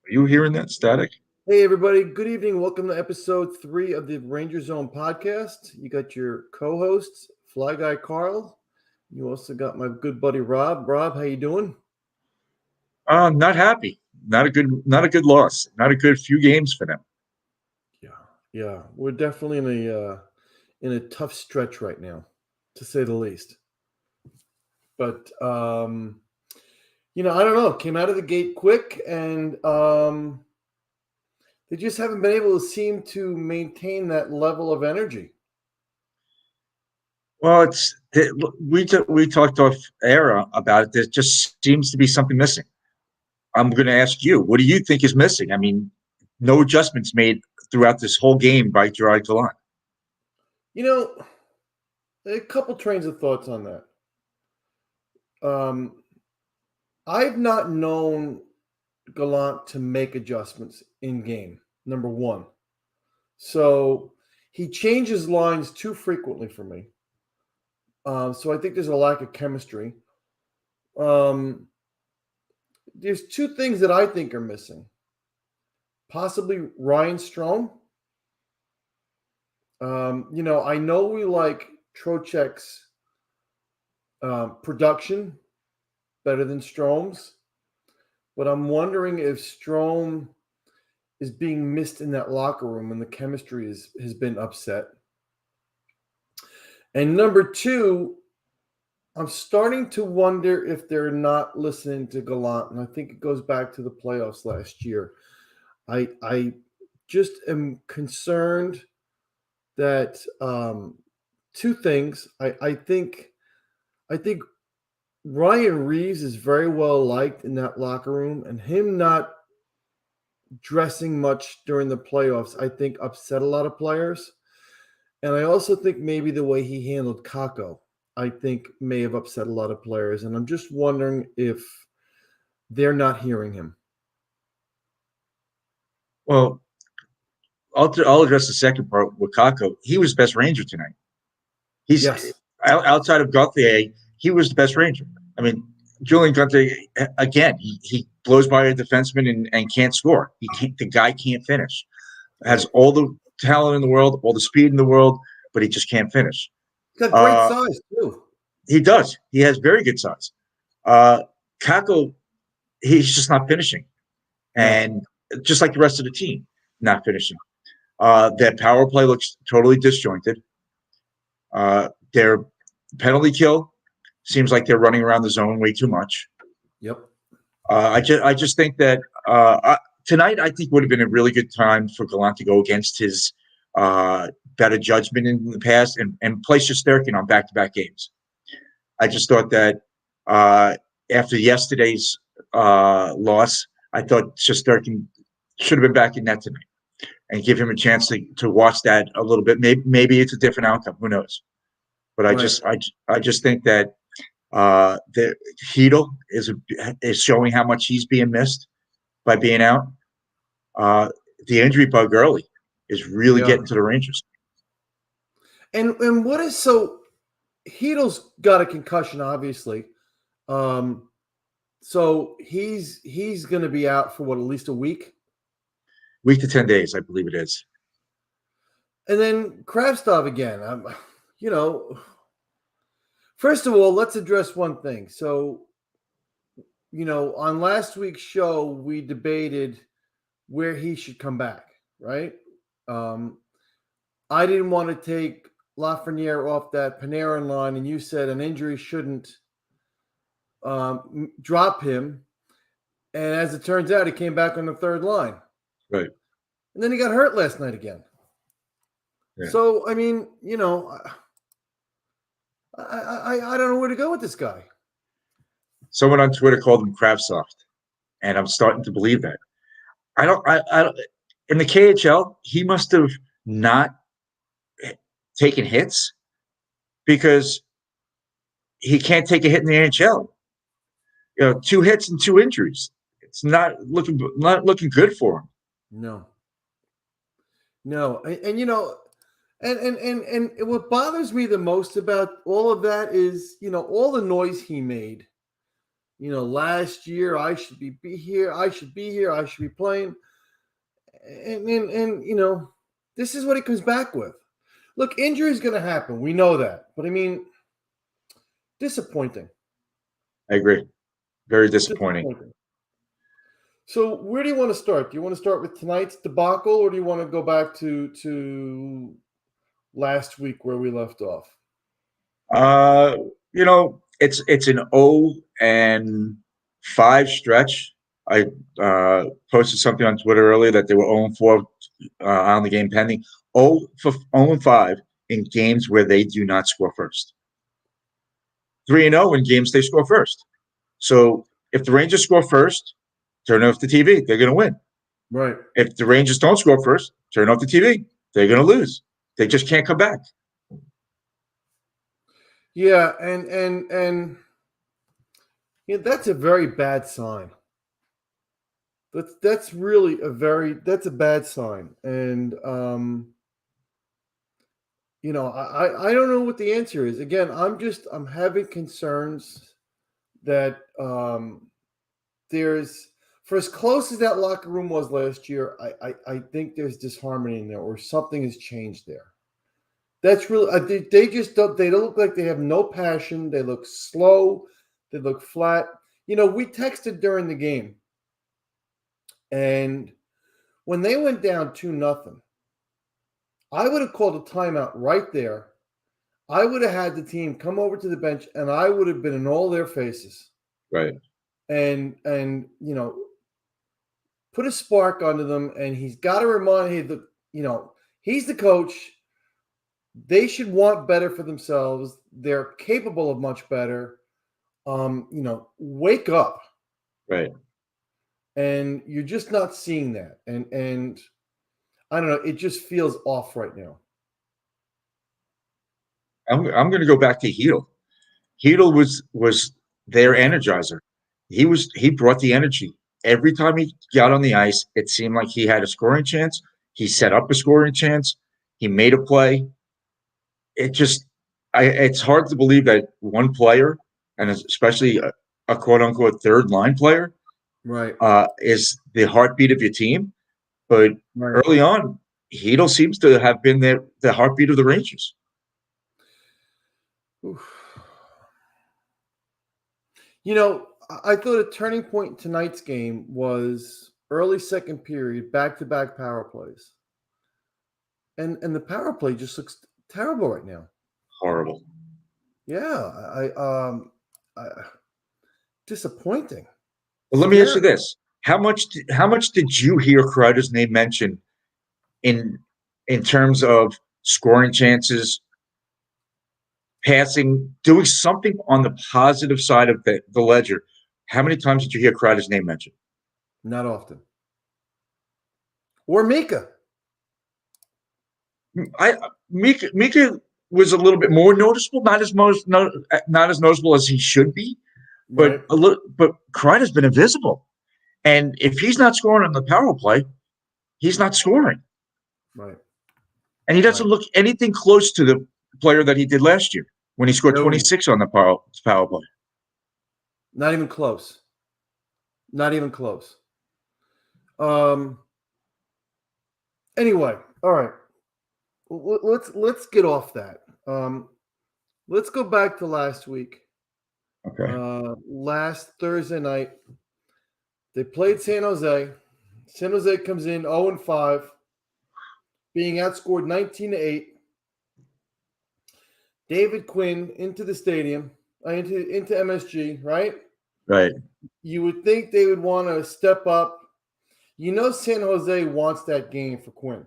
Are you hearing that static? Hey, everybody. Good evening. Welcome to episode 3 of the Ranger Zone podcast. You got your co-hosts, Fly Guy Carl. You also got my good buddy Rob. Rob, how you doing? Not happy. Not a good loss. Not a good few games for them. Yeah, yeah. We're definitely in a tough stretch right now, to say the least. But I don't know. Came out of the gate quick, and they just haven't been able to seem to maintain that level of energy. Well, we talked off air about it. There just seems to be something missing. I'm going to ask you, what do you think is missing? I mean, no adjustments made throughout this whole game by Gerard Gallant. You know, a couple trains of thoughts on that. Um, I've not known Gallant to make adjustments in game, number one. So he changes lines too frequently for me. So I think there's a lack of chemistry. Um, there's two things that I think are missing. Possibly Ryan Strome. I know we like Trocheck's production better than Strome's, but I'm wondering if Strome is being missed in that locker room and the chemistry has been upset. And number two, I'm starting to wonder if they're not listening to Gallant, and I think it goes back to the playoffs last year. I just am concerned that two things. I think Ryan Reeves is very well liked in that locker room, and him not dressing much during the playoffs, I think upset a lot of players. And I also think maybe the way he handled Kako, I think may have upset a lot of players. And I'm just wondering if they're not hearing him. Well, I'll address the second part with Kako. He was best Ranger tonight. He's Yes. outside of Gauthier, he was the best Ranger. I mean, Julian Gauthier again. He blows by a defenseman and can't score. He can't. The guy can't finish. Has Right. all the talent in the world, all the speed in the world, but he just can't finish. He's got great Uh, size, too. he does. He has very good size. Uh, Kako, he's just not finishing, No. and just like the rest of the team, not finishing. That power play looks totally disjointed. Their penalty kill seems like they're running around the zone way too much. Yep. I just think that tonight I think would have been a really good time for Gallant to go against his better judgment in the past and play Shesterkin on back-to-back games. I just thought that after yesterday's loss, I thought Shesterkin should have been back in net tonight and give him a chance to watch that a little bit. Maybe it's a different outcome. Who knows? But Right. I just think that the Hedel is showing how much he's being missed by being out. The injury bug early is really Yeah. getting to the Rangers. And what is so Heedle's got a concussion, obviously. So he's going to be out for what, at least a week. Week to 10 days, I believe it is. And then Kravtsov again. You know, first of all, let's address one thing. So, on last week's show, we debated where he should come back, right? I didn't want to take Lafreniere off that Panarin line, and you said an injury shouldn't drop him. And as it turns out, he came back on the third line. Right. And then he got hurt last night again. Yeah. So, I mean, I don't know where to go with this guy. Someone on Twitter called him Kravsoft, and I'm starting to believe that. I don't. In the KHL, he must have not taken hits because he can't take a hit in the NHL. 2 hits and 2 injuries. It's not looking good for him. No. And what bothers me the most about all of that is, all the noise he made last year I should be here. I should be here. I should be playing. And this is what he comes back with. Look, injury is going to happen. We know that. But I mean, disappointing. I agree. Very disappointing. So where do you want to start? Do you want to start with tonight's debacle, or do you want to go back to last week where we left off? It's an 0-5 stretch. I posted something on Twitter earlier that they were 0-4 on the game pending. 0-5 in games where they do not score first. 3-0 in games they score first. So if the Rangers score first, turn off the TV. They're going to win. Right. If the Rangers don't score first, turn off the TV. They're going to lose. They just can't come back. Yeah, and that's a very bad sign. That's really that's a bad sign. And I don't know what the answer is. Again, I'm having concerns that there's, for as close as that locker room was last year, I think there's disharmony in there, or something has changed there. That's really, they don't look like they have no passion. They look slow. They look flat. We texted during the game, and when they went down 2-0, I would have called a timeout right there. I would have had the team come over to the bench, and I would have been in all their faces. Right. And put a spark under them, and he's got to remind he's the coach. They should want better for themselves. They're capable of much better. Wake up. Right. And you're just not seeing that. And I don't know, it just feels off right now. I'm going to go back to Hedl. Hedl was their energizer. He brought the energy. Every time he got on the ice, it seemed like he had a scoring chance. He set up a scoring chance. He made a play. It's hard to believe that one player, and especially a quote unquote third line player, right, is the heartbeat of your team. But right. Early on, Hedl seems to have been the heartbeat of the Rangers. Oof. I thought a turning point in tonight's game was early second period, back-to-back power plays. And the power play just looks terrible right now. Horrible. Yeah, disappointing. Well, let me ask you this: how much did you hear Kreider's name mentioned in terms of scoring chances, passing, doing something on the positive side of the ledger? How many times did you hear Kreider's name mentioned? Not often. Or Mika. Mika was a little bit more noticeable, not as noticeable as he should be, but right. But Kreider's been invisible, and if he's not scoring on the power play, he's not scoring. Right. And he doesn't look anything close to the player that he did last year when he scored 26 on the power play. Not even close. Not even close. Anyway, all right. Let's get off that. Let's go back to last week. Okay. Last Thursday night, they played San Jose. San Jose comes in 0-5, being outscored 19-8. David Quinn into the stadium, into MSG, right? Right. You would think they would want to step up. San Jose wants that game for Quinn.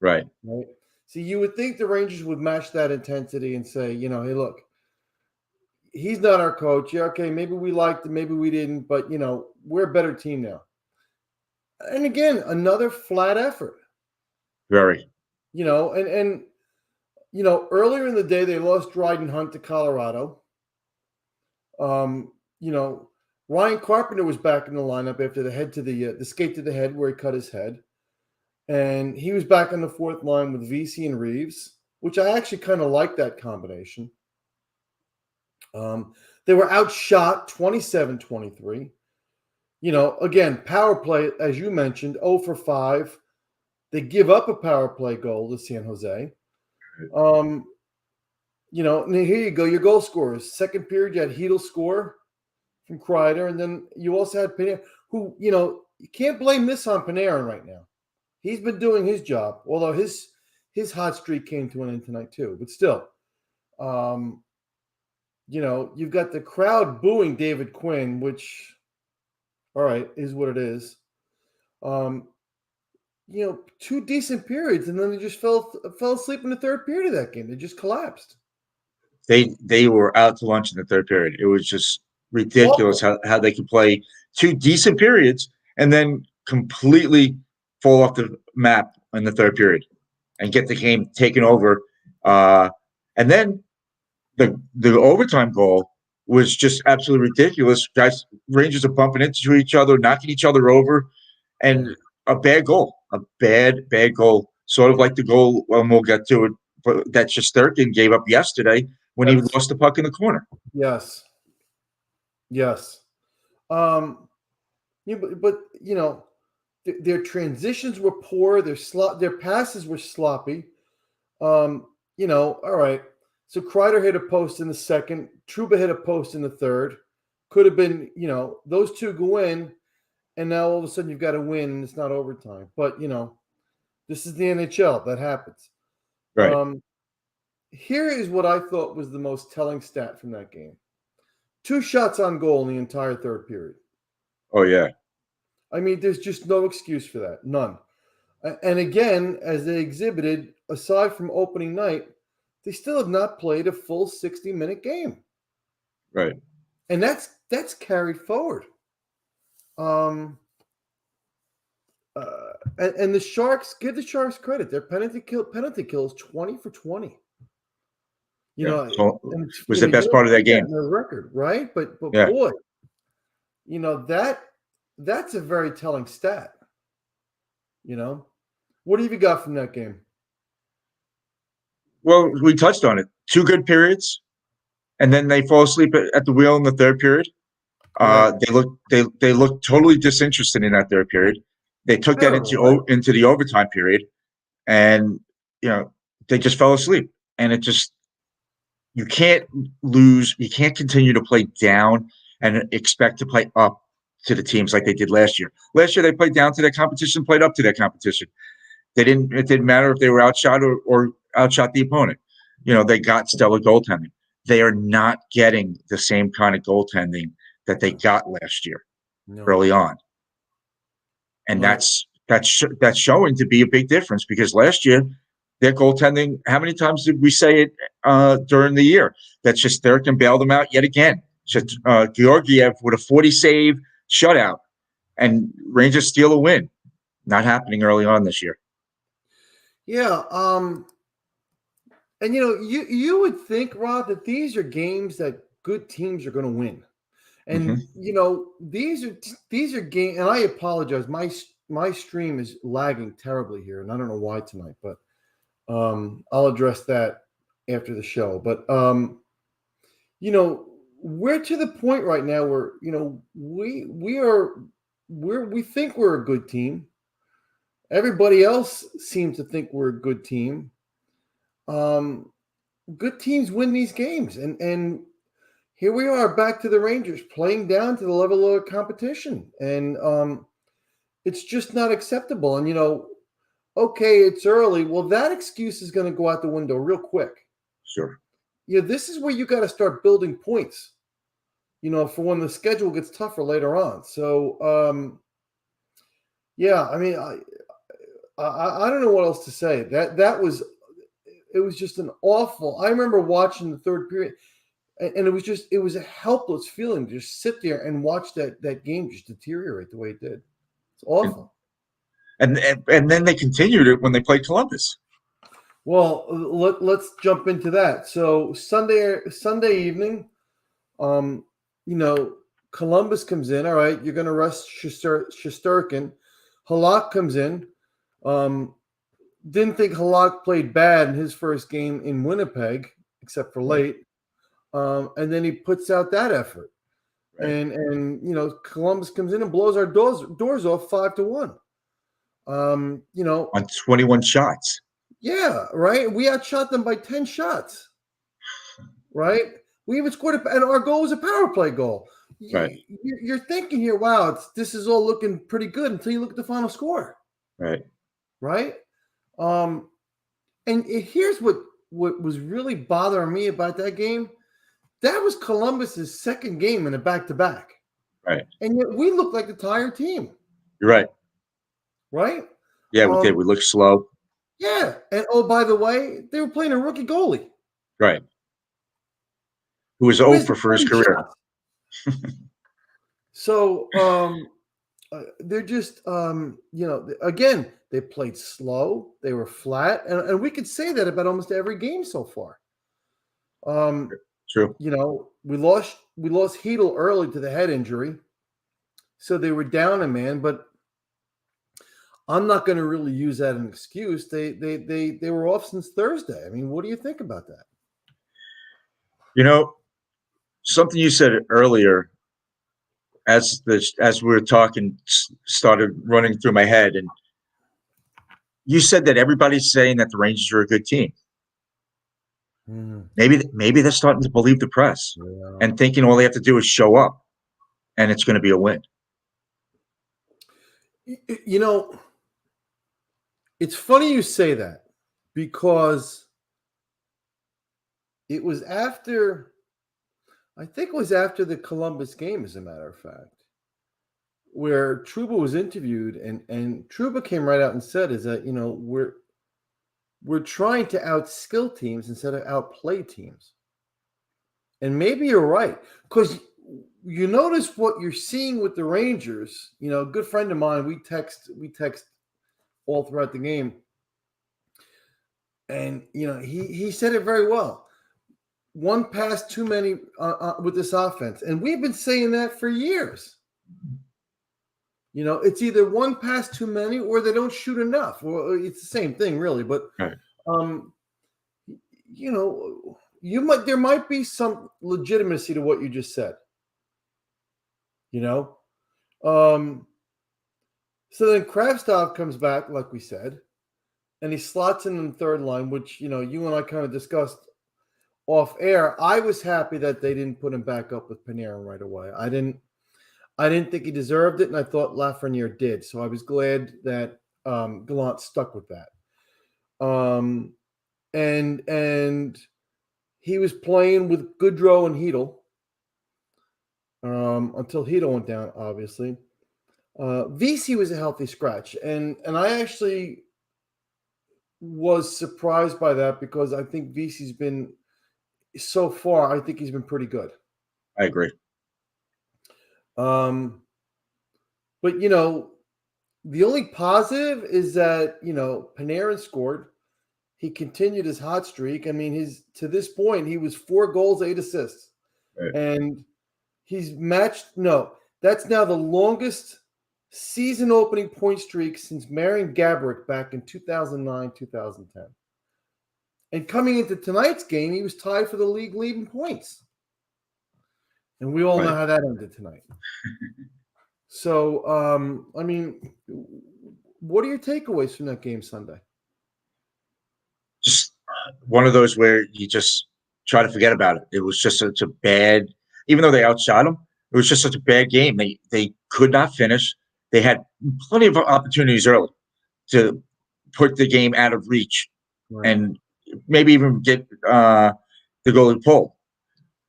Right. Right. So you would think the Rangers would match that intensity and say, hey, look, he's not our coach. Yeah, okay, maybe we liked him, maybe we didn't, but, we're a better team now. And again, another flat effort. Very. Earlier in the day, they lost Dryden Hunt to Colorado. Ryan Carpenter was back in the lineup after the skate to the head where he cut his head. And he was back on the fourth line with VC and Reeves, which I actually kind of like that combination. They were outshot 27-23. Again, power play, as you mentioned, 0 for 5. They give up a power play goal to San Jose. And here you go, your goal scorers. Second period, you had Hedel score from Kreider, and then you also had Panarin, who, you can't blame this on Panarin right now. He's been doing his job, although his hot streak came to an end tonight too. But still, you've got the crowd booing David Quinn, which, all right, is what it is. 2 decent periods, and then they just fell asleep in the third period of that game. They just collapsed. They were out to lunch in the third period. It was just ridiculous how they could play 2 decent periods and then completely fall off the map in the third period and get the game taken over. And then the overtime goal was just absolutely ridiculous. Rangers are bumping into each other, knocking each other over, and a bad goal, bad goal, sort of like the goal, we'll get to it, but that Shesterkin gave up yesterday when he lost the puck in the corner. Yes. Their transitions were poor. Their passes were sloppy. All right. So Kreider hit a post in the second. Trouba hit a post in the third. Could have been, those 2 go in, and now all of a sudden you've got to win, and it's not overtime. But, this is the NHL. That happens. Right. Here is what I thought was the most telling stat from that game. 2 shots on goal in the entire third period. Oh, yeah. I mean, there's just no excuse for that. None. And again, as they exhibited, aside from opening night, they still have not played a full 60-minute game. Right. And that's carried forward. And the Sharks, give the Sharks credit. Their penalty kill is 20 for 20. So it was the best part of that game. Their record, right? But yeah. Boy, that's a very telling stat. What have you got from that game? Well, we touched on it. 2 good periods, and then they fall asleep at the wheel in the third period. They look totally disinterested in that third period. They took that into the overtime period, and they just fell asleep. And it just, you can't lose. You can't continue to play down and expect to play up to the teams like they did last year. Last year they played down to their competition, played up to their competition. It didn't matter if they were outshot or outshot the opponent. They got stellar goaltending. They are not getting the same kind of goaltending that they got last year early on. And that's showing to be a big difference, because last year their goaltending, how many times did we say it during the year? That Shesterkin bailed them out yet again. Georgiev with a 40-save shutout, and Rangers steal a win. Not happening early on this year. Yeah. And you would think, Rod, that these are games that good teams are going to win. And these are games, and I apologize. My stream is lagging terribly here, and I don't know why tonight, but I'll address that after the show. But we're to the point right now where we think we're a good team. Everybody else seems to think we're a good team. Good teams win these games, and here we are back to the Rangers playing down to the level of competition, and it's just not acceptable. And okay, it's early. Well, that excuse is going to go out the window real quick. Sure. This is where you got to start building points, for when the schedule gets tougher later on. So, I mean, I don't know what else to say. It was just an awful. I remember watching the third period, and it was a helpless feeling to just sit there and watch that game just deteriorate the way it did. It's awful. And then they continued it when they played Columbus. Well, let's jump into that. So Sunday evening, Columbus comes in. All right, you're going to rest Shesterkin. Halak comes in. Didn't think Halak played bad in his first game in Winnipeg, except for late. And then he puts out that effort. Right. And Columbus comes in and blows our doors off 5-1. On 21 shots. Yeah, right. We outshot them by 10 shots. Right. We even scored and our goal was a power play goal. Right. You're thinking here, wow, this is all looking pretty good until you look at the final score. Right. Right. And here's what was really bothering me about that game. That was Columbus's second game in a back-to-back. Right. And yet we looked like the tired team. You're right. Right? Yeah, we did. We looked slow. Yeah. And by the way, they were playing a rookie goalie. Right. Who was over for his career. So they're just again, they played slow, they were flat, and we could say that about almost every game so far. True. We lost Hedel early to the head injury, so they were down a man, but I'm not going to really use that as an excuse. They were off since Thursday. I mean, what do you think about that? Something you said earlier as we were talking started running through my head, and you said that everybody's saying that the Rangers are a good team. Maybe they're starting to believe the press and thinking all they have to do is show up and it's going to be a win. It's funny you say that because it was after the Columbus game, as a matter of fact, where Trouba was interviewed, and Trouba came right out and said is that, we're trying to outskill teams instead of outplay teams. And maybe you're right, because you notice what you're seeing with the Rangers. A good friend of mine, we text all throughout the game, and he said it very well. One pass too many with this offense, and we've been saying that for years. It's either one pass too many or they don't shoot enough. Well, it's the same thing, really. But right. There might be some legitimacy to what you just said. So then Kravtsov comes back, like we said, and he slots in the third line, which you and I kind of discussed off air. I was happy that they didn't put him back up with Panarin right away. I didn't think he deserved it, and I thought Lafreniere did. So I was glad that Gallant stuck with that. And he was playing with Goodrow and Hedel until Hedel went down, obviously. Vesey was a healthy scratch, and I actually was surprised by that because I think Vesey's been so far. I think he's been pretty good. I agree. But the only positive is that Panarin scored. He continued his hot streak. I mean, to this point he was 4 goals, 8 assists, right. And he's matched. No, that's now the longest season opening point streak since Marian Gaborik back in 2009, 2010. And coming into tonight's game, he was tied for the league lead in points. And we all know how that ended tonight. So, I mean, what are your takeaways from that game Sunday? Just one of those where you just try to forget about it. It was just such a bad, even though they outshot them, it was just such a bad game. They could not finish. They had plenty of opportunities early to put the game out of reach and maybe even get the goalie pulled.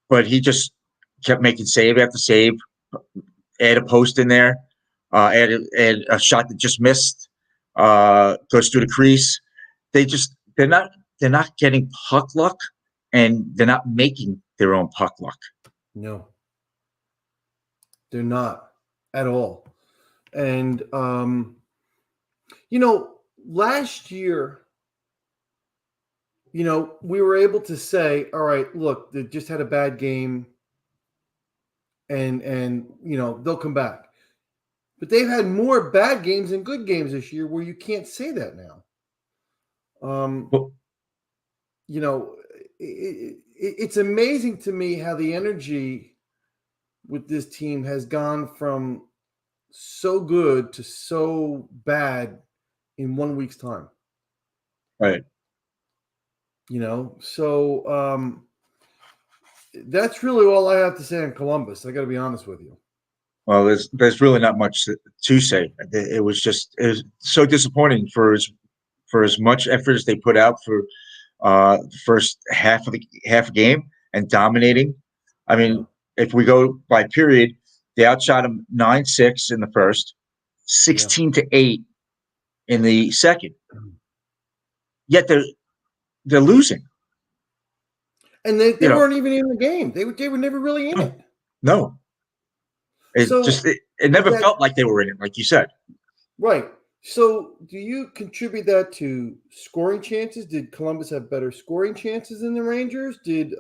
But he just kept making save after save, add a post in there, add a shot that just missed, goes through the crease. They're not getting puck luck, and they're not making their own puck luck. No, they're not at all. And last year, we were able to say, all right, look, they just had a bad game and they'll come back. But they've had more bad games than good games this year where you can't say that now. it's amazing to me how the energy with this team has gone from so good to so bad in 1 week's time. Right. So that's really all I have to say on Columbus. I got to be honest with you. Well, there's really not much to say. It was so disappointing for as much effort as they put out for the first half a game and dominating. I mean, if we go by period, they outshot them 9-6 in the first, 16-8 in the second. Yet they're losing. And they weren't even in the game. They were never really in it. No. It never felt like they were in it, like you said. Right. So do you contribute that to scoring chances? Did Columbus have better scoring chances than the Rangers? Did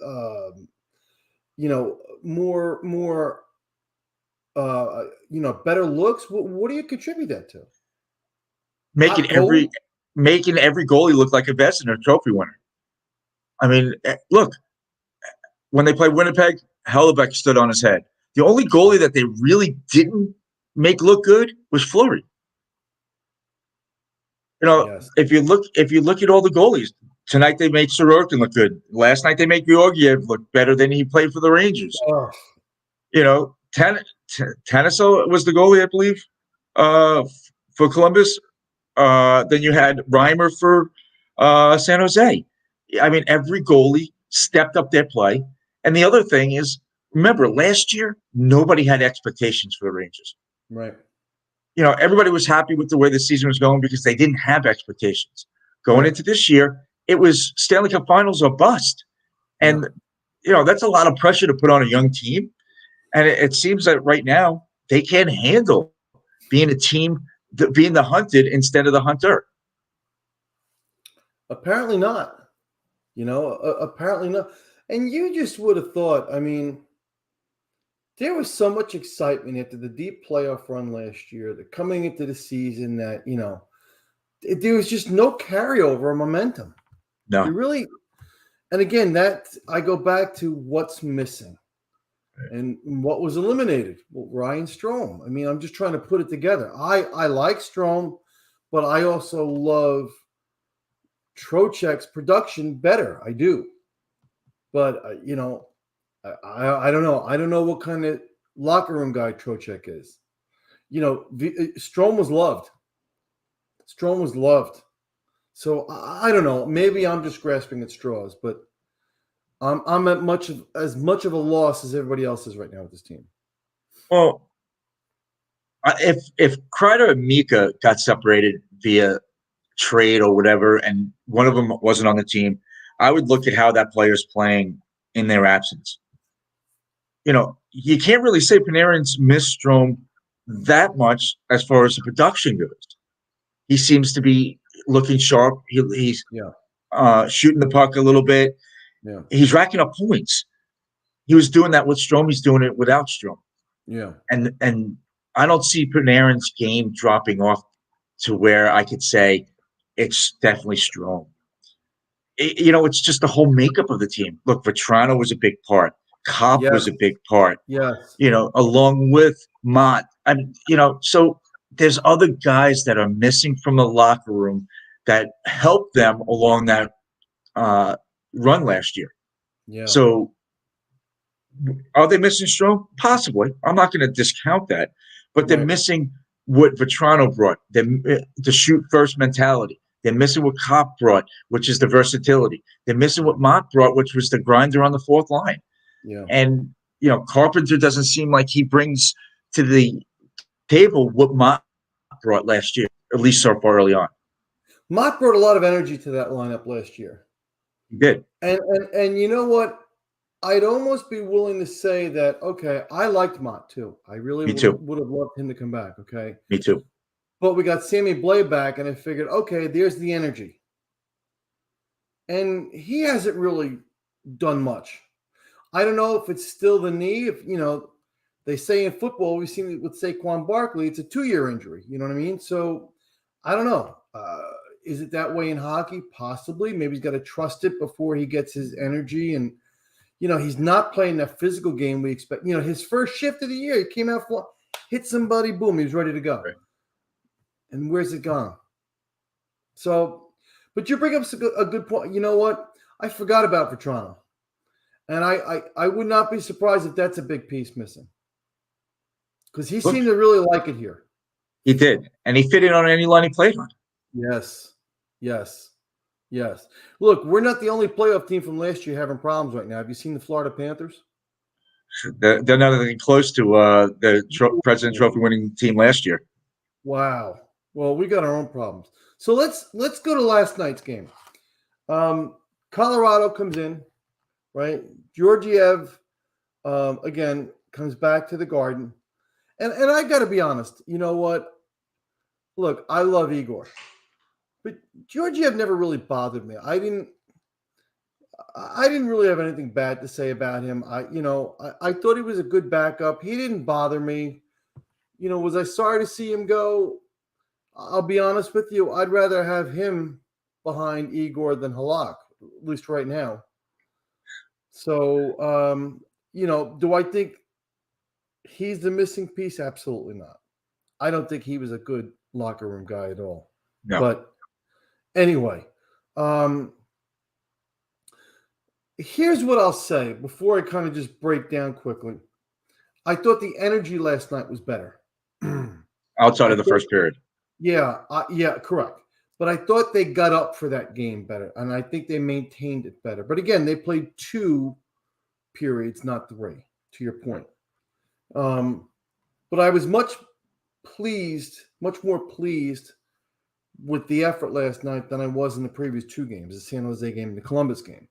more better looks? What do you contribute that to? Making every goalie look like a Vezina Trophy winner. I mean, look, when they played Winnipeg, Hellebuck stood on his head. The only goalie that they really didn't make look good was Fleury. Yes. If you look at all the goalies tonight, they made Sorokin look good. Last night they made Georgiev look better than he played for the Rangers. Oh. Tanaso was the goalie, I believe, for Columbus. Then you had Reimer for San Jose. I mean, every goalie stepped up their play. And the other thing is, remember, last year, nobody had expectations for the Rangers. Right. Everybody was happy with the way the season was going because they didn't have expectations. Going into this year, it was Stanley Cup Finals or bust. And, that's a lot of pressure to put on a young team. And it seems that right now they can't handle being a team, being the hunted instead of the hunter. Apparently not. Apparently not. And you just would have thought, I mean, there was so much excitement after the deep playoff run last year that coming into the season that, there was just no carryover of momentum. No. And again, that I go back to what's missing and what was eliminated. Well, Ryan Strome. I mean, I'm just trying to put it together. I like Strome, but I also love Trocheck's production better. I do. But, I don't know. I don't know what kind of locker room guy Trocheck is. Strome was loved. So I don't know. Maybe I'm just grasping at straws, but I'm at as much of a loss as everybody else is right now with this team. Well, if Kreider and Mika got separated via trade or whatever, and one of them wasn't on the team, I would look at how that player's playing in their absence. You can't really say Panarin's missed Strome that much as far as the production goes. He seems to be looking sharp. He's shooting the puck a little bit. Yeah. He's racking up points. He was doing that with Strome. He's doing it without Strome. Yeah. And I don't see Panarin's game dropping off to where I could say it's definitely Strome. It's just the whole makeup of the team. Look, Vatrano was a big part. Kopp was a big part. Yes. Along with Mott. So there's other guys that are missing from the locker room that helped them along that run last year. Yeah. So are they missing Strome? Possibly. I'm not going to discount that. But they're missing what Vatrano brought, the shoot first mentality. They're missing what Kopp brought, which is the versatility. They're missing what Mott brought, which was the grinder on the fourth line. Yeah. And, Carpenter doesn't seem like he brings to the table what Mott brought last year, at least so far early on. Mott brought a lot of energy to that lineup last year. He did. And you know what? I'd almost be willing to say that, okay, I liked Mott too. I really would have loved him to come back, okay? Me too. But we got Sammy Blais back, and I figured, okay, there's the energy. And he hasn't really done much. I don't know if it's still the knee. If they say in football, we've seen it with Saquon Barkley, it's a 2-year injury. You know what I mean? So I don't know. Is it that way in hockey? Possibly. Maybe he's got to trust it before he gets his energy and He's not playing that physical game we expect. His first shift of the year, he came out, hit somebody, boom, he was ready to go. Right. And where's it gone? So, but you bring up a good point. You know what? I forgot about Vetrano. And I would not be surprised if that's a big piece missing. Because he seemed to really like it here. He did. And he fit in on any line he played on. Yes. Look, we're not the only playoff team from last year having problems right now. Have you seen the Florida Panthers? They're not even close to the President Trophy winning team last year. Wow. Well, we got our own problems. So let's go to last night's game. Colorado comes in, right? Georgiev, again, comes back to the Garden. And I got to be honest. You know what? Look, I love Igor. But Georgiev never really bothered me. I didn't really have anything bad to say about him. I thought he was a good backup. He didn't bother me. Was I sorry to see him go? I'll be honest with you. I'd rather have him behind Igor than Halak, at least right now. So, do I think he's the missing piece? Absolutely not. I don't think he was a good locker room guy at all. No. But anyway, here's what I'll say before I kind of just break down quickly. I thought the energy last night was better. Outside of the first period. Yeah, correct. But I thought they got up for that game better, and I think they maintained it better. But again, they played 2 periods, not 3, to your point. But I was much more pleased with the effort last night than I was in the previous 2 games, the San Jose game and the Columbus game.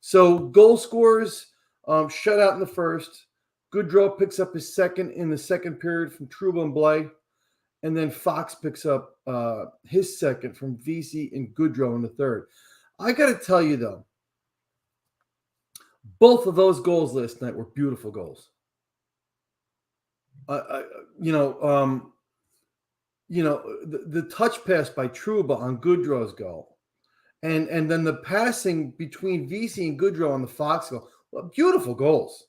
So goal scorers, shutout in the first. Goodrow picks up his second in the second period from Trouba and Blais. And then Fox picks up his second from Vesey and Goodrow in the third. I got to tell you, though, both of those goals last night were beautiful goals. The touch pass by Trouba on Goodrow's goal, and then the passing between Vesey and Goodrow on the Fox goal, well, beautiful goals.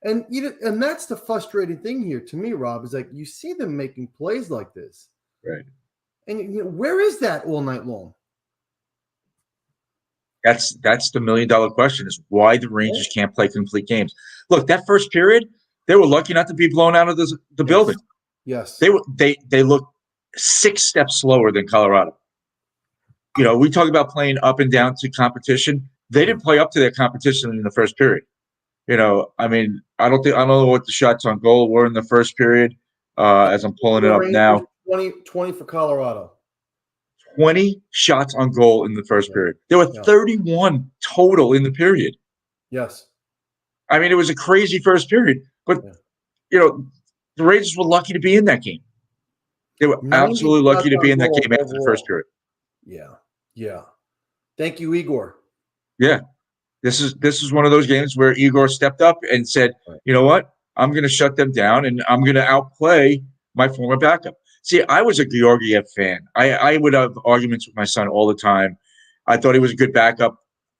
And and that's the frustrating thing here to me, Rob, is like you see them making plays like this, right? And where is that all night long? That's the $1 million question: is why the Rangers can't play complete games. Look, that first period, they were lucky not to be blown out of the building. Yes, they looked 6 steps slower than Colorado. We talk about playing up and down to competition. They didn't play up to their competition in the first period. I don't know what the shots on goal were in the first period. As I'm pulling it up now, 20 for Colorado. 20 shots on goal in the first period. There were 31 total in the period. Yes. It was a crazy first period, but the Rangers were lucky to be in that game. They were absolutely lucky to be in that game after the first period. Yeah. Thank you, Igor. Yeah. This is one of those games where Igor stepped up and said, you know what? I'm going to shut them down, and I'm going to outplay my former backup. See, I was a Georgiev fan. I would have arguments with my son all the time. I thought he was a good backup.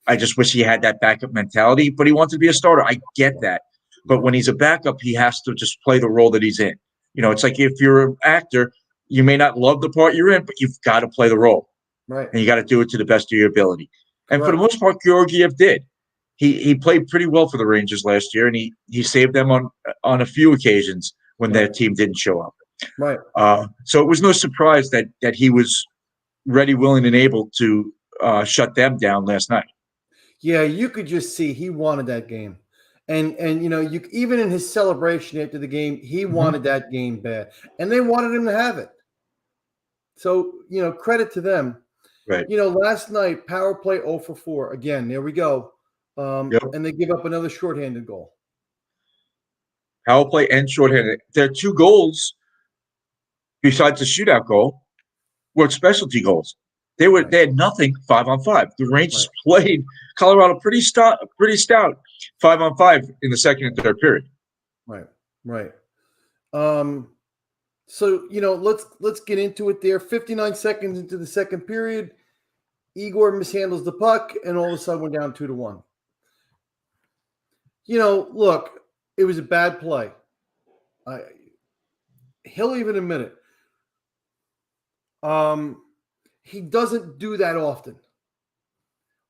I just wish he had that backup mentality, but he wants to be a starter. I get that. But when he's a backup, he has to just play the role that he's in. It's like if you're an actor, you may not love the part you're in, but you've got to play the role. Right. And you got to do it to the best of your ability. And for the most part, Georgiev did. He played pretty well for the Rangers last year, and he saved them on a few occasions when their team didn't show up. Right. So it was no surprise that he was ready, willing, and able to shut them down last night. Yeah, you could just see he wanted that game. And you even in his celebration after the game, he wanted that game bad. And they wanted him to have it. So, credit to them. Right. Last night, power play 0 for 4. Again, there we go. And they give up another shorthanded goal. Power play and shorthanded. Their 2 goals, besides the shootout goal, were specialty goals. They had nothing 5-on-5. The Rangers played Colorado pretty stout 5-on-5 in the second and third period. Right. So let's get into it there. 59 seconds into the second period, Igor mishandles the puck, and all of a sudden we're down 2-1. Look, it was a bad play. He'll even admit it. He doesn't do that often.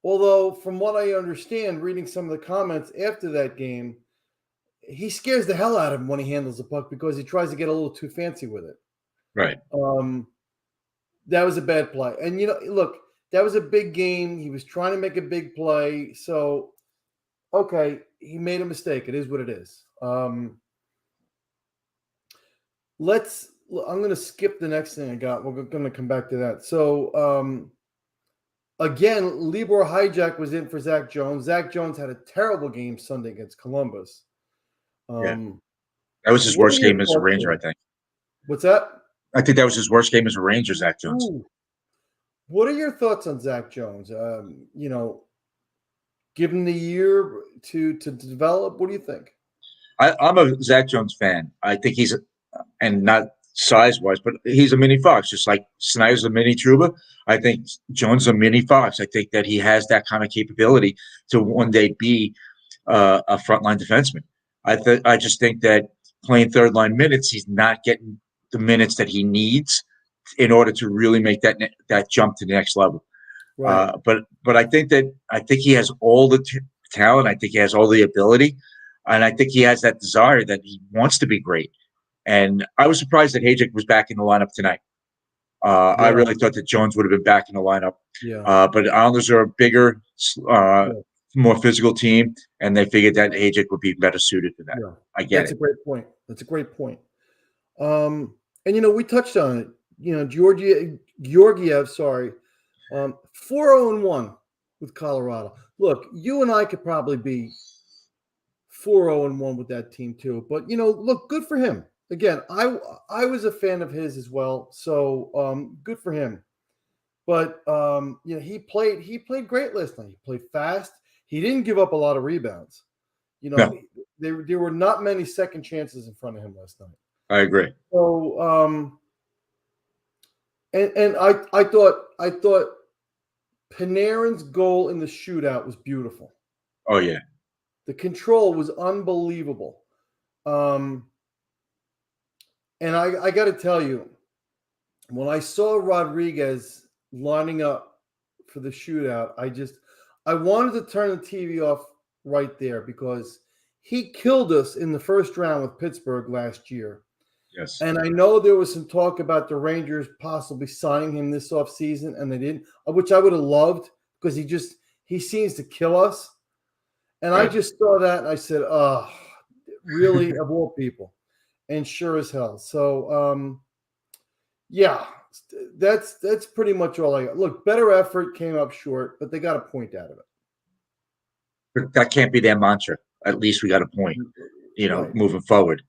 Although, from what I understand, reading some of the comments after that game, he scares the hell out of him when he handles the puck because he tries to get a little too fancy with it. Right. That was a bad play. And, look, that was a big game. He was trying to make a big play. So, okay, he made a mistake. It is what it is. I'm going to skip the next thing I got. We're going to come back to that. So, again, Libor Hijack was in for Zach Jones. Zach Jones had a terrible game Sunday against Columbus. That was his worst game as a Ranger, I think. What's that? I think that was his worst game as a Ranger, Zach Jones. Ooh. What are your thoughts on Zach Jones? Give him the year to develop. What do you think? I'm a Zach Jones fan. I think he's, and not size-wise, but he's a mini Fox, just like Snyder's a mini Trouba. I think Jones is a mini Fox. I think that he has that kind of capability to one day be a frontline defenseman. I just think that playing third line minutes, he's not getting the minutes that he needs in order to really make that jump to the next level. Right. But I think he has all the talent. I think he has all the ability, and I think he has that desire that he wants to be great. And I was surprised that Hayek was back in the lineup tonight. I really thought that Jones would have been back in the lineup. Yeah. But Islanders are a bigger, more physical team, and they figured that Hayek would be better suited for that. Yeah. I get That's a great point. That's a great point. And we touched on it. Georgiev, 4-0-1 with Colorado. Look, you and I could probably be 4-0-1 with that team too. But look, good for him. Again, I was a fan of his as well, so good for him. But he played great last night. He played fast. He didn't give up a lot of rebounds. No. There were not many second chances in front of him last night. I agree. So and I thought Panarin's goal in the shootout was beautiful. Oh yeah. The control was unbelievable. And I got to tell you, when I saw Rodriguez lining up for the shootout, I wanted to turn the TV off right there because he killed us in the first round with Pittsburgh last year. Yes. And I know there was some talk about the Rangers possibly signing him this offseason, and they didn't, which I would have loved because he seems to kill us. And right. I just saw that and I said, oh, really, of all people. And sure as hell. So, that's pretty much all I got. Look, better effort, came up short, but they got a point out of it. But that can't be their mantra. At least we got a point, right. Moving forward.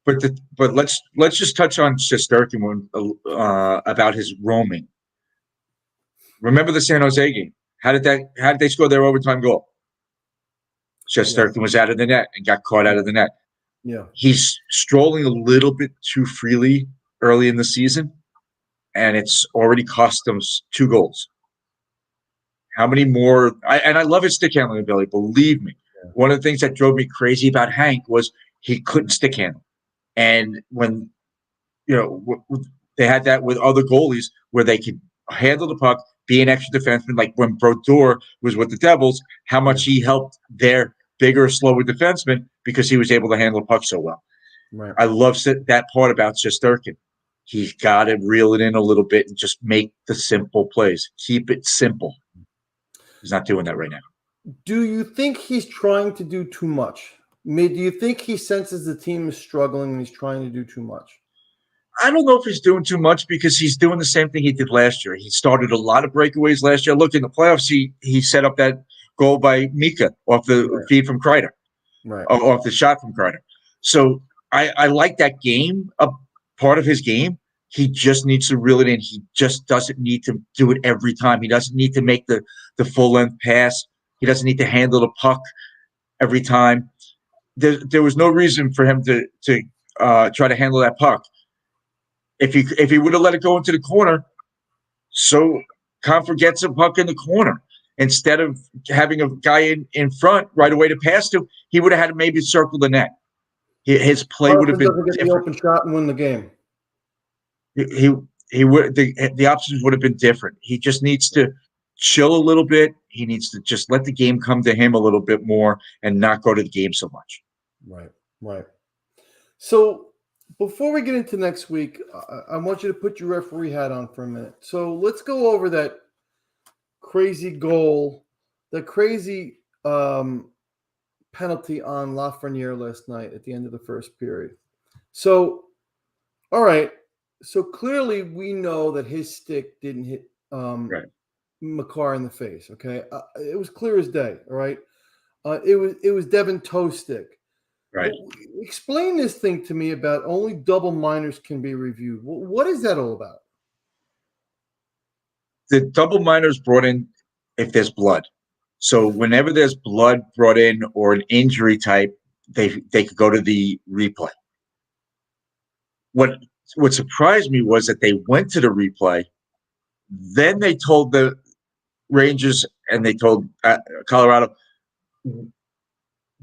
But let's just touch on Shesterkin about his roaming. Remember the San Jose game? How did they score their overtime goal? Shesterkin was out of the net and got caught out of the net. Yeah, he's strolling a little bit too freely early in the season, and it's already cost them 2 goals. How many more? I love his stick handling ability. Believe me, one of the things that drove me crazy about Hank was he couldn't stick handle. And when they had that with other goalies where they could handle the puck, be an extra defenseman, like when Brodeur was with the Devils, how much he helped their bigger, slower defenseman because he was able to handle the puck so well. Right. I love that part about Shesterkin. He's got to reel it in a little bit and just make the simple plays. Keep it simple. He's not doing that right now. Do you think he's trying to do too much? Do you think he senses the team is struggling and he's trying to do too much? I don't know if he's doing too much because he's doing the same thing he did last year. He started a lot of breakaways last year. Look, in the playoffs, he set up that goal by Mika off the feed from Kreider, right? Off the shot from Kreider. So I like that game, a part of his game. He just needs to reel it in. He just doesn't need to do it every time. He doesn't need to make the full length pass. He doesn't need to handle the puck every time. There was no reason for him to try to handle that puck. If he would have let it go into the corner, so Compher gets a puck in the corner. instead of having a guy in front right away to pass to, he would have had to maybe circle the net. His play would have been doesn't get the different. open shot and win the game. He would the options would have been different. He just needs to chill a little bit. He needs to just let the game come to him a little bit more and not go to the game so much. Right. So before we get into next week, I want you to put your referee hat on for a minute. So let's go over that crazy goal, the crazy penalty on Lafreniere last night at the end of the first period. So, all right. So clearly we know that his stick didn't hit Makar in the face. Okay. It was clear as day. All right. It was Devin Toe's stick. Right. Explain this thing to me about only double minors can be reviewed. What is that all about? The double minors brought in if there's blood. So whenever there's blood brought in or an injury type, they could go to the replay. What surprised me was that they went to the replay. Then they told the Rangers and they told Colorado,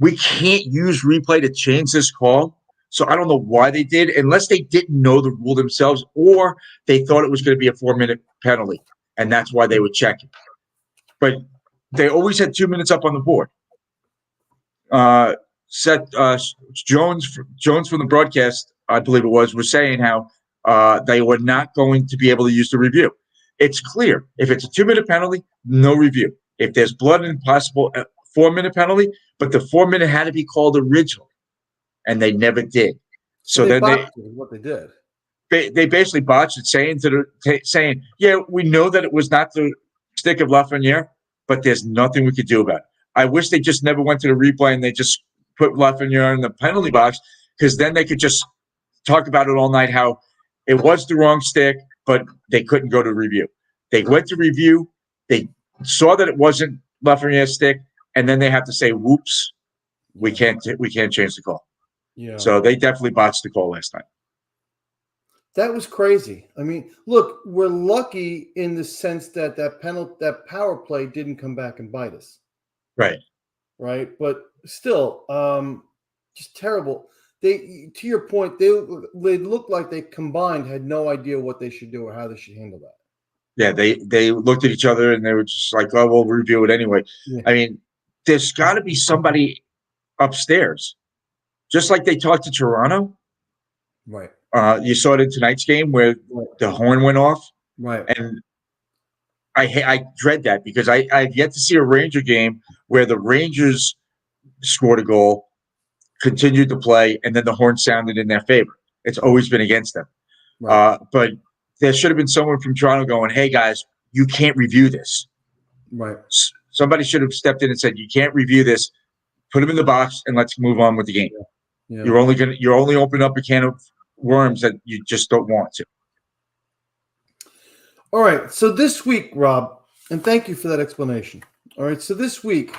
we can't use replay to change this call. So I don't know why they did, unless they didn't know the rule themselves or they thought it was going to be a 4-minute penalty, and that's why they were checking. But they always had 2 minutes up on the board. Jones from the broadcast, I believe it was saying how they were not going to be able to use the review. It's clear. If it's a 2-minute penalty, no review. If there's blood and possible 4-minute penalty, but the 4-minute had to be called originally, and they never did. So then what they did. They basically botched it, saying, yeah, we know that it was not the stick of Lafreniere, but there's nothing we could do about it. I wish they just never went to the replay and they just put Lafreniere in the penalty box, because then they could just talk about it all night, how it was the wrong stick, but they couldn't go to review. They went to review. They saw that it wasn't Lafreniere's stick, and then they have to say, whoops, we can't change the call. Yeah. So they definitely botched the call last night. That was crazy. I mean, look, we're lucky in the sense that that power play didn't come back and bite us. Right. But still, just terrible. To your point, they looked like they combined had no idea what they should do or how they should handle that. Yeah, they looked at each other and they were just like, oh, we'll review it anyway. Yeah. I mean, there's got to be somebody upstairs, just like they talked to Toronto. Right. You saw it in tonight's game where the horn went off. Right. And I dread that, because I've yet to see a Ranger game where the Rangers scored a goal, continued to play, and then the horn sounded in their favor. It's always been against them. Right. But there should have been someone from Toronto going, hey, guys, you can't review this. Right. Somebody should have stepped in and said, you can't review this. Put them in the box and let's move on with the game. Yeah. You're only opening up a can of worms that you just don't want to. All right. So this week, Rob, and thank you for that explanation. All right. So this week,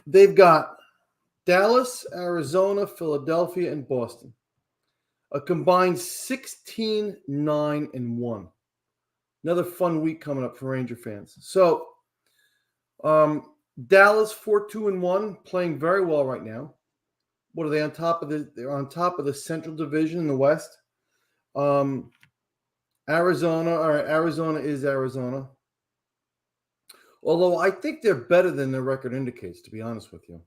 they've got Dallas, Arizona, Philadelphia, and Boston. A combined 16-9-1. Another fun week coming up for Ranger fans. So, Dallas 4-2-1, playing very well right now. What are they on top of they're on top of the Central Division in the West. Arizona is Arizona. Although I think they're better than their record indicates, to be honest with you.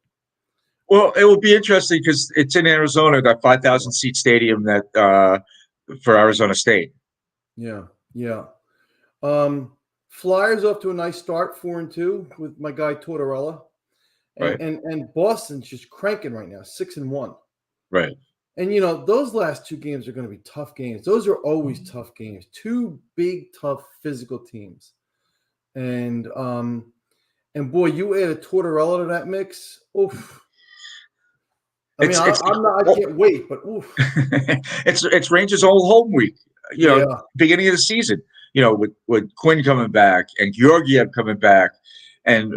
Well, it will be interesting because it's in Arizona, that 5,000 seat stadium that for Arizona State. Yeah. Flyers off to a nice start, 4-2 with my guy Tortorella, and Boston's just cranking right now, 6-1. Right. And those last two games are going to be tough games. Those are always tough games. Two big, tough physical teams, and boy, you add a Tortorella to that mix. Oof. I can't wait, but oof. It's Rangers' whole home week. Beginning of the season. With Quinn coming back and Georgiev coming back, and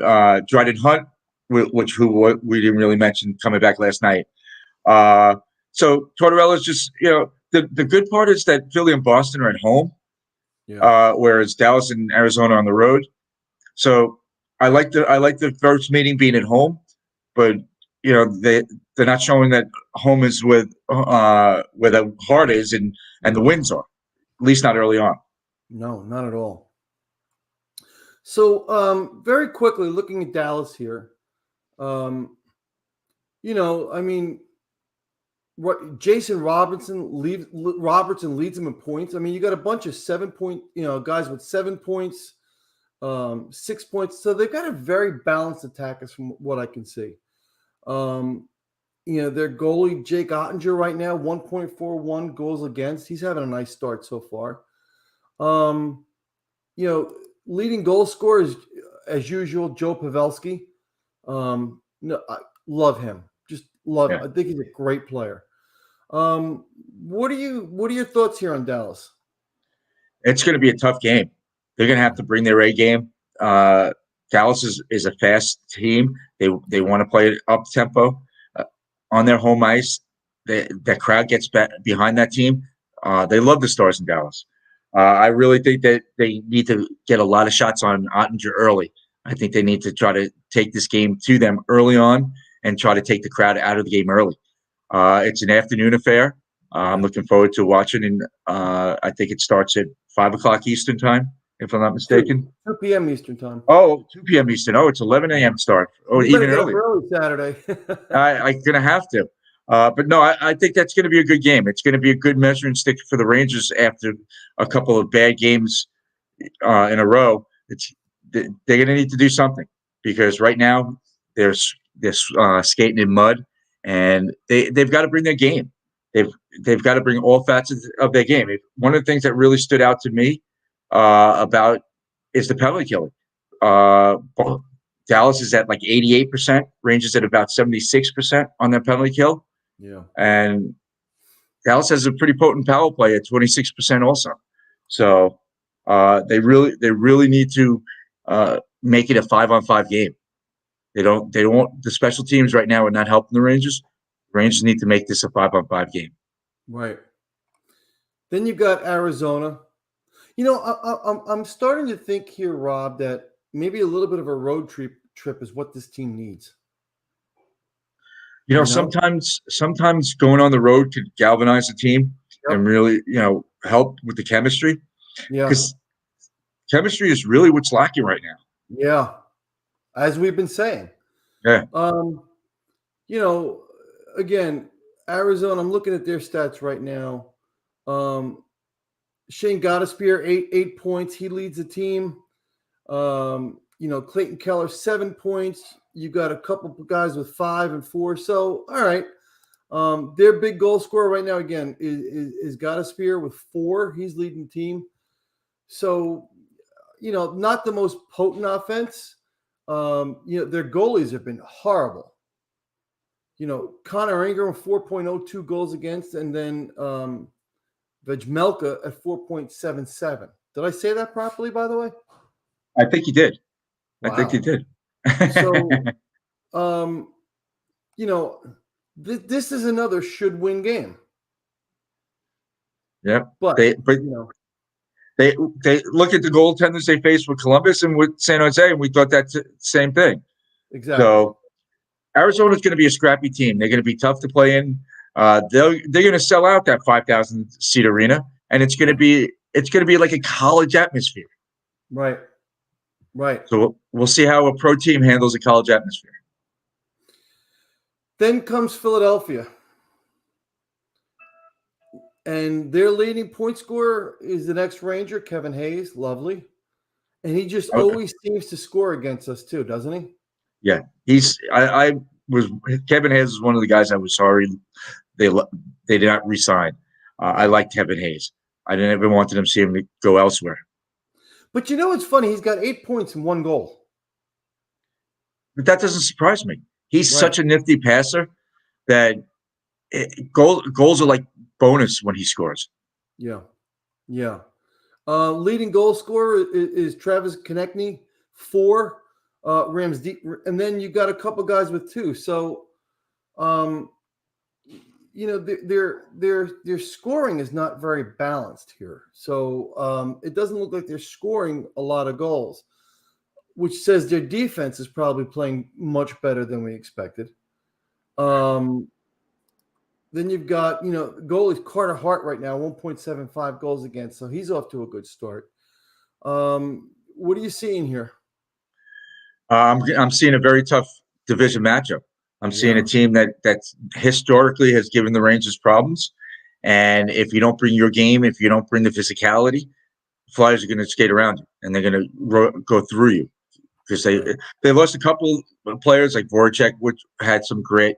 Dryden Hunt, who we didn't really mention, coming back last night. So Tortorella's just the good part is that Philly and Boston are at home, whereas Dallas and Arizona are on the road. So I like the first meeting being at home, but they're not showing that home is where the heart is and the wins are, at least not early on. No, not at all. So, very quickly looking at Dallas here, um, I mean, what Robertson leads them in points. I mean, you got a bunch of 7 point, guys with 7 points, 6 points. So they've got a very balanced attack, as from what I can see. Their goalie Jake Ottinger right now, 1.41 goals against. He's having a nice start so far. Um, Leading goal scorer is, as usual, Joe Pavelski. No, I love him. Just love him. Yeah. I think he's a great player. What are your thoughts here on Dallas? It's going to be a tough game. They're going to have to bring their A game. Dallas is a fast team. They want to play it up tempo on their home ice. That crowd gets behind that team. They love the Stars in Dallas. I really think that they need to get a lot of shots on Ottinger early. I think they need to try to take this game to them early on and try to take the crowd out of the game early. It's an afternoon affair. I'm looking forward to watching, and I think it starts at 5 o'clock Eastern time, if I'm not mistaken. 2 p.m. Eastern time. Oh, 2 p.m. Eastern. Oh, it's 11 a.m. start. Oh, You better even get up early. early Saturday. I'm going to have to. But no, I think that's going to be a good game. It's going to be a good measuring stick for the Rangers after a couple of bad games in a row. They're going to need to do something, because right now they're skating in mud, and they've got to bring their game. They've got to bring all facets of their game. One of the things that really stood out to me about is the penalty killing. Dallas is at like 88%, Rangers at about 76% on their penalty kill. Yeah. And Dallas has a pretty potent power play at 26% also. So they really need to make it a 5-on-5 game. They don't. The special teams right now are not helping the Rangers. The Rangers need to make this a 5-on-5 game. Right. Then you got Arizona. I'm starting to think here, Rob, that maybe a little bit of a road trip is what this team needs. Sometimes going on the road could galvanize the team and really, help with the chemistry. Yeah. Because chemistry is really what's lacking right now. Yeah. As we've been saying. Yeah. Again, Arizona, I'm looking at their stats right now. Shane Gottespier, 8 points. He leads the team. Clayton Keller, 7 points. You got a couple of guys with 5 and 4. So, all right. Their big goal scorer right now, again, is Gottespier with 4. He's leading the team. So, not the most potent offense. Their goalies have been horrible. Connor Ingram, 4.02 goals against, and then Vejmelka at 4.77. Did I say that properly, by the way? I think you did. Wow. I think you did. So, this is another should-win game. Yeah, but they look at the goaltenders they faced with Columbus and with San Jose, and we thought that's the same thing. Exactly. So Arizona's going to be a scrappy team. They're going to be tough to play in. They're going to sell out that 5,000 seat arena, and it's going to be like a college atmosphere. Right. So we'll see how a pro team handles a college atmosphere. Then comes Philadelphia. And their leading point scorer is the next Ranger, Kevin Hayes. Lovely. And he just always seems to score against us too, doesn't he? Yeah. Kevin Hayes is one of the guys I was sorry they did not re-sign. I like Kevin Hayes. I didn't ever want them to see him go elsewhere. But it's funny. He's got 8 points and 1 goal. But that doesn't surprise me. He's such a nifty passer that goals are like bonus when he scores. Yeah. Leading goal scorer is Travis Konechny, 4. Rams deep, and then you got a couple guys with 2. So, their scoring is not very balanced here. So it doesn't look like they're scoring a lot of goals. which says their defense is probably playing much better than we expected. Then you've got, goalies Carter Hart right now, 1.75 goals against, so he's off to a good start. What are you seeing here? I'm seeing a very tough division matchup. I'm seeing a team that historically has given the Rangers problems, and if you don't bring your game, if you don't bring the physicality, Flyers are going to skate around you, and they're going to go through you because they lost a couple of players like Voracek, which had some grit,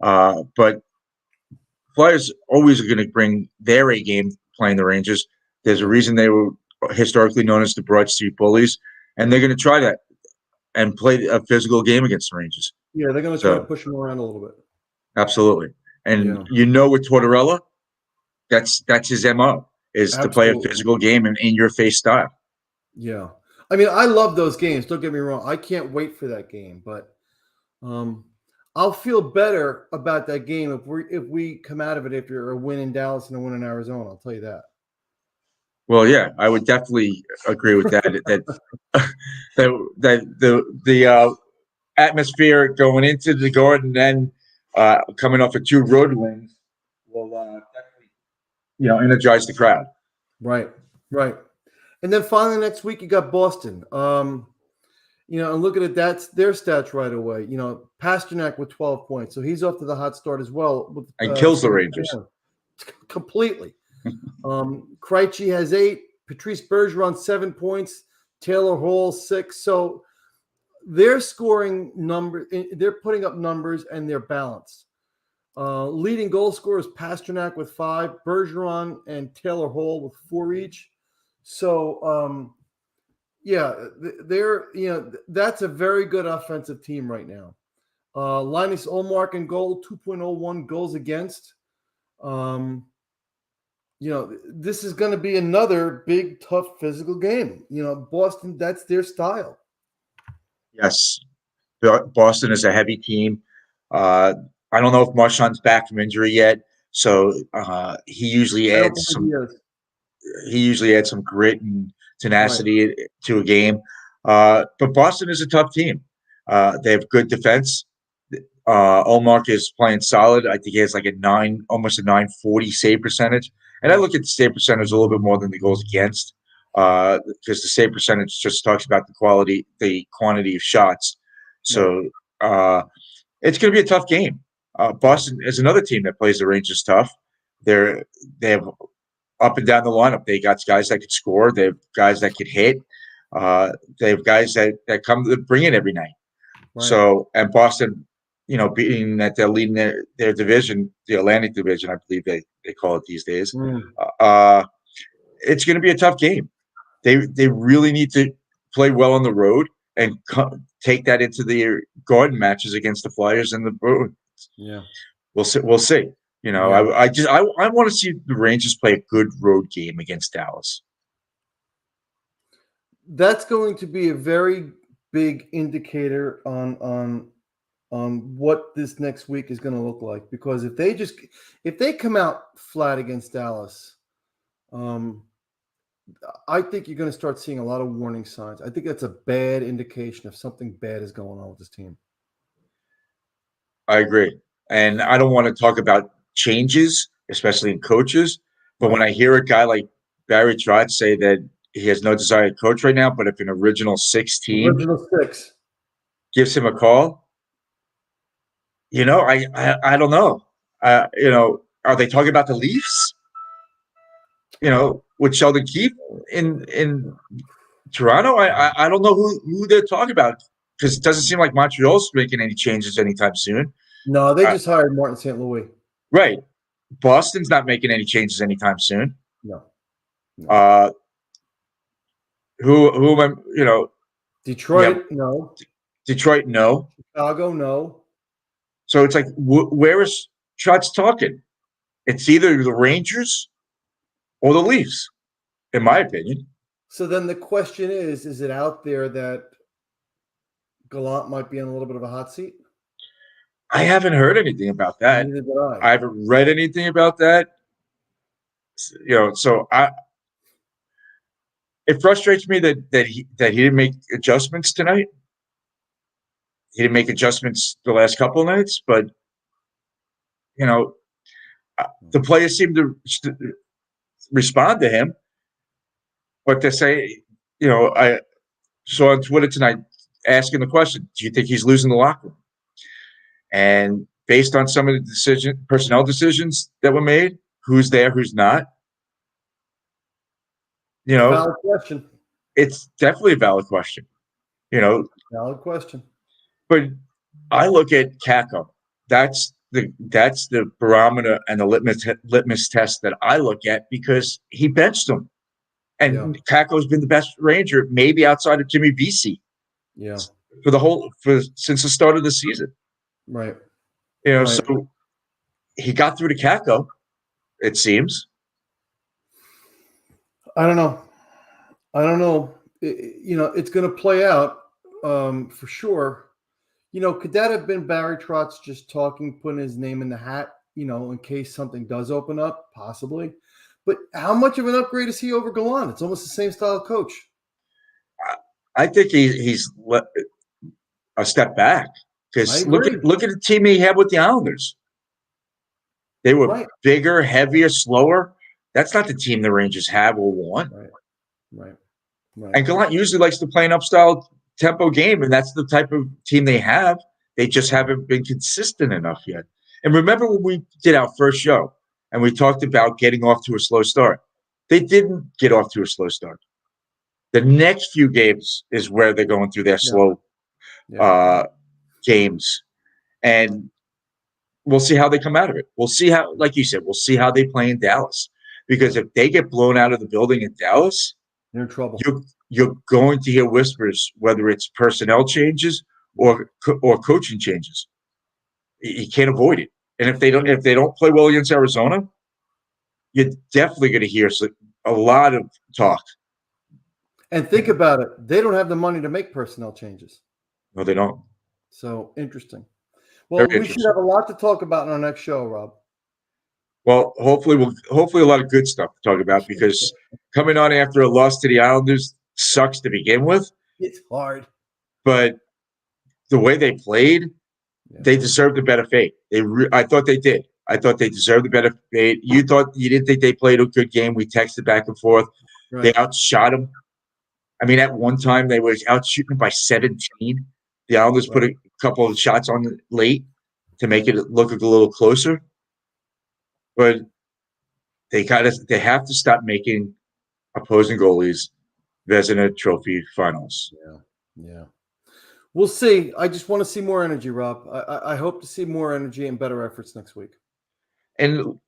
but Flyers always are going to bring their A game playing the Rangers. There's a reason they were historically known as the Broad Street Bullies, and they're going to try that and play a physical game against the Rangers. Yeah, they're going to try to push them around a little bit. Absolutely. And with Tortorella, that's his MO is to play a physical game and in your face style. Yeah. I mean, I love those games. Don't get me wrong. I can't wait for that game, but I'll feel better about that game if we come out of it after a win in Dallas and a win in Arizona. I'll tell you that. Well, yeah, I would definitely agree with that. The atmosphere going into the Garden, then coming off of 2 road wins, will definitely, energize the crowd. Right. And then finally next week you got Boston. And looking at their stats right away. Pasternak with 12 points, so he's off to the hot start as well. And kills the Rangers completely. Krejci has 8. Patrice Bergeron 7 points. Taylor Hall 6. So they're scoring numbers. They're putting up numbers, and they're balanced. Leading goal scorers Pasternak with 5, Bergeron and Taylor Hall with 4 each. So they're that's a very good offensive team right now. Linus Ullmark in goal, 2.01 goals against. This is going to be another big, tough physical game. Boston, that's their style. Yes. Boston is a heavy team. I don't know if Marchand's back from injury yet, so he usually adds some grit and tenacity to a game. But Boston is a tough team. They have good defense. Ullmark is playing solid. I think he has like almost a 940 save percentage. And I look at the save percentage a little bit more than the goals against, because the save percentage just talks about the quantity of shots. So it's going to be a tough game. Boston is another team that plays the Rangers tough. They have up and down the lineup. They got guys that could score. They have guys that could hit. They have guys that come to bring it every night. Right. So, and Boston, being that they're leading their division, the Atlantic Division, I believe they call it these days. It's going to be a tough game. They really need to play well on the road and take that into the Garden matches against the Flyers and the Bruins. Yeah, we'll see. I want to see the Rangers play a good road game against Dallas. That's going to be a very big indicator on what this next week is going to look like, because if they come out flat against Dallas, I think you're going to start seeing a lot of warning signs. I think that's a bad indication of something bad is going on with this team. I agree. And I don't want to talk about changes, especially in coaches, but when I hear a guy like Barry Trotz say that he has no desire to coach right now, but if an original 6 team gives him a call, I don't know. Are they talking about the Leafs? With Sheldon Keefe in Toronto? I don't know who they're talking about, because it doesn't seem like Montreal's making any changes anytime soon. No, they just hired Martin St. Louis. Right. Boston's not making any changes anytime soon. No. Who am I? Detroit, no. Detroit, no. Chicago, no. So it's like, where is Trotz talking? It's either the Rangers or the Leafs, in my opinion. So then the question is it out there that Gallant might be on a little bit of a hot seat? I haven't heard anything about that. Neither did I. I haven't read anything about that. So It frustrates me that he didn't make adjustments tonight. He didn't make adjustments the last couple of nights, but you know, the players seem to respond to him. But to say, I saw on Twitter tonight asking the question, do you think he's losing the locker room? And based on some of the personnel decisions that were made, who's there, who's not, Valid question. it's definitely a valid question. Valid question. But I look at Kakko. That's the barometer and the litmus test that I look at, because he benched him. And Kakko's been the best Ranger, maybe outside of Jimmy Vesey. Yeah. Since the start of the season. Right. So he got through to Kakko, it seems. I don't know. It's going to play out for sure. Could that have been Barry Trotz just talking, putting his name in the hat, in case something does open up? Possibly. But how much of an upgrade is he over Gallant? It's almost the same style of coach. I think he's a step back, because look at the team he had with the Islanders. They were bigger, heavier, slower. That's not the team the Rangers have or want. Right. And Gallant usually likes to play an upstyle tempo game, and that's the type of team they have. They just haven't been consistent enough yet. And remember when we did our first show and we talked about getting off to a slow start? They didn't get off to a slow start. The next few games is where they're going through their slow games. And we'll see how they come out of it. We'll see how, like you said, we'll see how they play in Dallas. Because if they get blown out of the building in Dallas, you're in trouble. You're going to hear whispers, whether it's personnel changes or coaching changes. You can't avoid it. And if they don't play well against Arizona, you're definitely going to hear a lot of talk. And think about it. They don't have the money to make personnel changes. No, they don't. So interesting. Well, we should have a lot to talk about in our next show, Rob. Well, hopefully a lot of good stuff to talk about, because coming on after a loss to the Islanders sucks to begin with. It's hard. But the way they played, they deserved a better fate. I thought they did. I thought they deserved a better fate. You didn't think they played a good game. We texted back and forth. Right. They outshot them. I mean, at one time they were outshooting by 17. The Islanders put a couple of shots on late to make it look a little closer. But they have to stop making opposing goalies Vezina Trophy finals. Yeah. We'll see. I just want to see more energy, Rob. I hope to see more energy and better efforts next week. And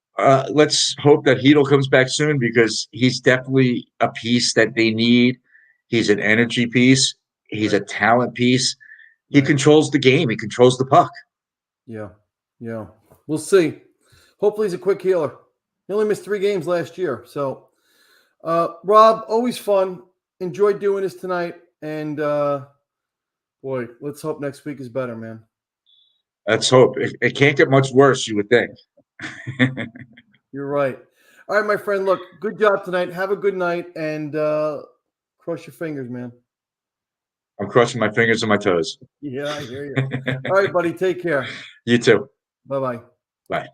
let's hope that Hedl comes back soon, because he's definitely a piece that they need. He's an energy piece. He's a talent piece. He controls the game. He controls the puck. Yeah. We'll see. Hopefully he's a quick healer. He only missed 3 games last year. So, Rob, always fun. Enjoyed doing this tonight. And, boy, let's hope next week is better, man. Let's hope. It can't get much worse, you would think. You're right. All right, my friend. Look, good job tonight. Have a good night. And cross your fingers, man. I'm crossing my fingers and my toes. Yeah, I hear you. All right, buddy. Take care. You too. Bye-bye. Bye.